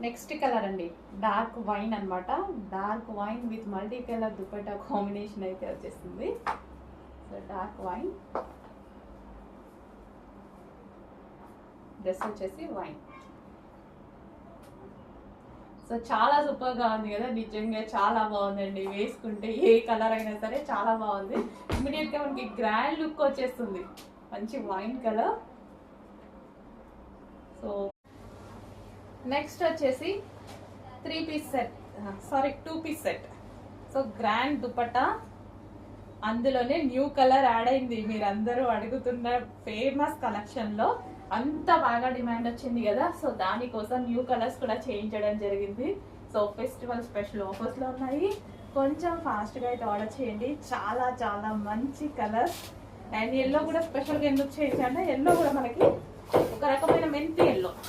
Next colour అండి, dark wine అన్నమాట. Dark wine with multi colour dupatta combination అయితే వచ్చేస్తుంది. సో డార్క్ వైన్, డ్రెస్ వచ్చేసి వైన్. సో చాలా సూపర్ గా ఉంది కదా, నిజంగా చాలా బాగుందండి. వేసుకుంటే ఏ కలర్ అయినా సరే చాలా బాగుంది. ఇమీడియట్ గా మనకి గ్రాండ్ లుక్ వచ్చేస్తుంది. మంచి వైన్ కలర్. సో నెక్స్ట్ వచ్చేసి 2 piece set. So grand dupatta, అందులోనే న్యూ కలర్ యాడ్ అయింది. మీరందరూ అడుగుతున్న ఫేమస్ కలెక్షన్ లో అంత బాగా డిమాండ్ వచ్చింది కదా, సో దానికోసం న్యూ కలర్స్ కూడా చేయించడం జరిగింది. సో ఫెస్టివల్ స్పెషల్ ఆఫర్స్ లో ఉన్నాయి. కొంచెం ఫాస్ట్ గా అయితే ఆర్డర్ చేయండి. చాలా చాలా మంచి కలర్స్. అండ్ ఎల్లో కూడా స్పెషల్ గా ఎందుకు చేయించాలంటే, ఎల్లో కూడా మనకి ఒక రకమైన మెంతి ఎల్లో.